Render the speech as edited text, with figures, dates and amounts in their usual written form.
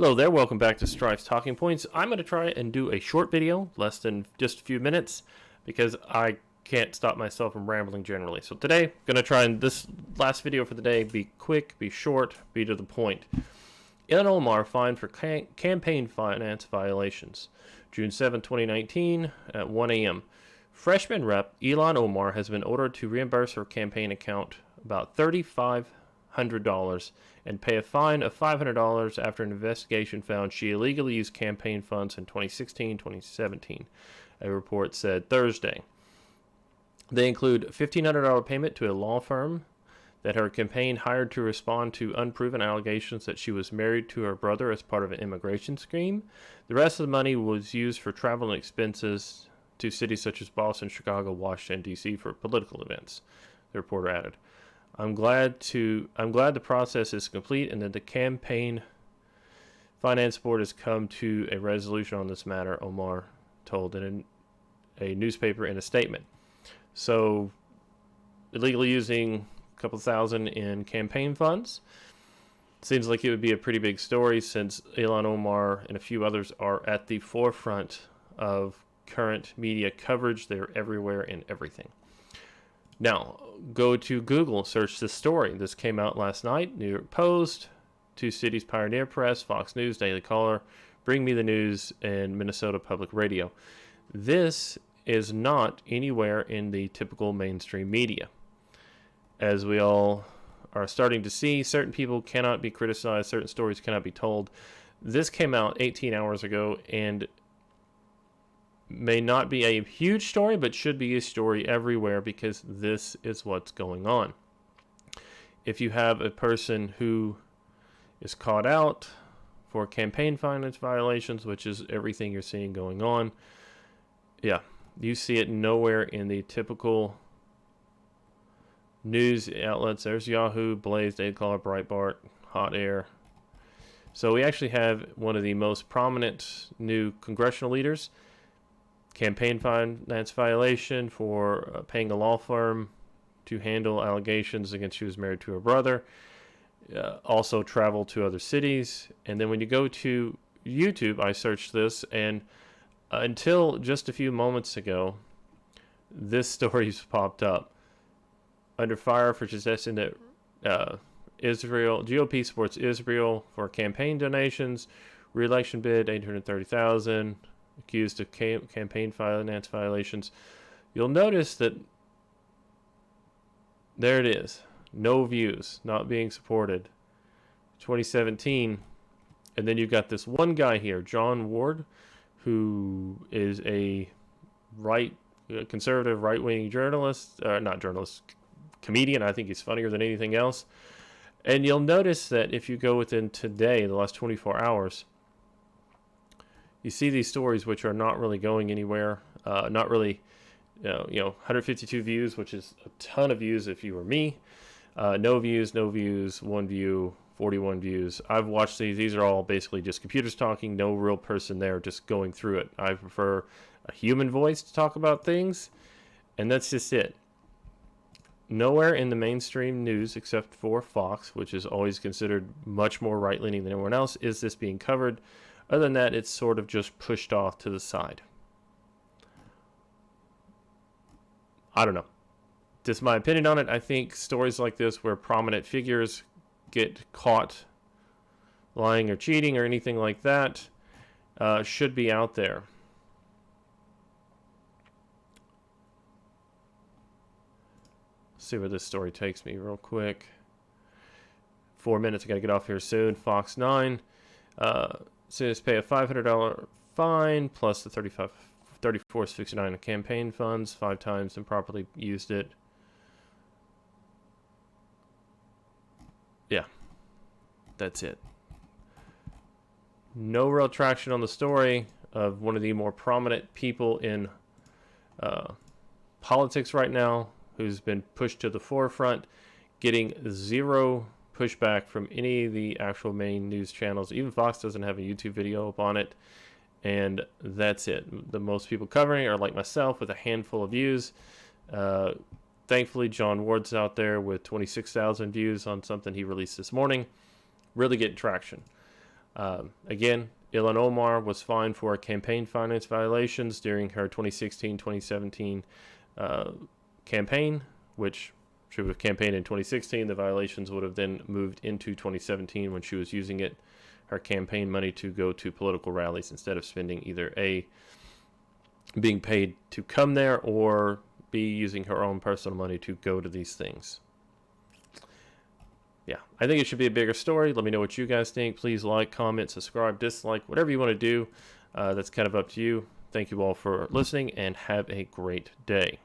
Hello there, welcome back to Strife's Talking Points. I'm going to try and do a short video, less than just a few minutes, because I can't stop myself from rambling generally. So today, I'm going to try and this last video for the day be quick, be short, be to the point. Ilhan Omar fined for campaign finance violations. June 7, 2019 at 1 a.m. Freshman rep Ilhan Omar has been ordered to reimburse her campaign account about $3,500 and pay a fine of $500 after an investigation found she illegally used campaign funds in 2016-2017, a report said Thursday. They include a $1,500 payment to a law firm that her campaign hired to respond to unproven allegations that she was married to her brother as part of an immigration scheme. The rest of the money was used for travel and expenses to cities such as Boston, Chicago, Washington, D.C. for political events, the reporter added. I'm glad the process is complete and that the campaign finance board has come to a resolution on this matter, Omar told in a newspaper in a statement. So, illegally using a couple thousand in campaign funds seems like it would be a pretty big story, since Ilhan Omar and a few others are at the forefront of current media coverage. They're everywhere in everything. Now, go to Google, search this story. This came out last night. New York Post, Two Cities Pioneer Press, Fox News, Daily Caller, Bring Me the News, and Minnesota Public Radio. This is not anywhere in the typical mainstream media. As we all are starting to see, certain people cannot be criticized, certain stories cannot be told. This came out 18 hours ago and may not be a huge story, but should be a story everywhere, because this is what's going on. If you have a person who is caught out for campaign finance violations, which is everything you're seeing going on, yeah, you see it nowhere in the typical news outlets. There's Yahoo, Blaze, Daily Caller, Breitbart, Hot Air. So we actually have one of the most prominent new congressional leaders. Campaign finance violation for paying a law firm to handle allegations against she was married to her brother. Also traveled to other cities. And then when you go to YouTube, I searched this, and until just a few moments ago, this story's popped up. Under fire for suggesting that Israel, GOP supports Israel for campaign donations, re-election bid, $830,000. Accused of campaign finance violations. You'll notice that there it is. No views, not being supported. 2017. And then you've got this one guy here, John Ward, who is a conservative, right-wing journalist. Not journalist, comedian. I think he's funnier than anything else. And you'll notice that if you go within today, the last 24 hours, you see these stories which are not really going anywhere, not really, 152 views, which is a ton of views if you were me. No views, 1 view, 41 views. I've watched these. These are all basically just computers talking, no real person there, just going through it. I prefer a human voice to talk about things, and that's just it. Nowhere in the mainstream news, except for Fox, which is always considered much more right-leaning than everyone else, is this being covered. Other than that, it's sort of just pushed off to the side. I don't know. Just my opinion on it. I think stories like this, where prominent figures get caught lying or cheating or anything like that, should be out there. Let's see where this story takes me real quick. 4 minutes. I got to get off here soon. Fox 9. Citizens pay a $500 fine plus the $34.69 of campaign funds. 5 times improperly used it. Yeah, that's it. No real traction on the story of one of the more prominent people in politics right now, who's been pushed to the forefront, getting zero pushback from any of the actual main news channels. Even Fox doesn't have a YouTube video up on it, and that's it. The most people covering are like myself, with a handful of views. Thankfully, John Ward's out there with 26,000 views on something he released this morning, really getting traction. Again, Ilhan Omar was fined for campaign finance violations during her 2016-2017 campaign, which she would have campaigned in 2016. The violations would have then moved into 2017 when she was using her campaign money to go to political rallies instead of spending either being paid to come there or B, using her own personal money to go to these things. Yeah, I think it should be a bigger story. Let me know what you guys think. Please like, comment, subscribe, dislike, whatever you want to do. That's kind of up to you. Thank you all for listening and have a great day.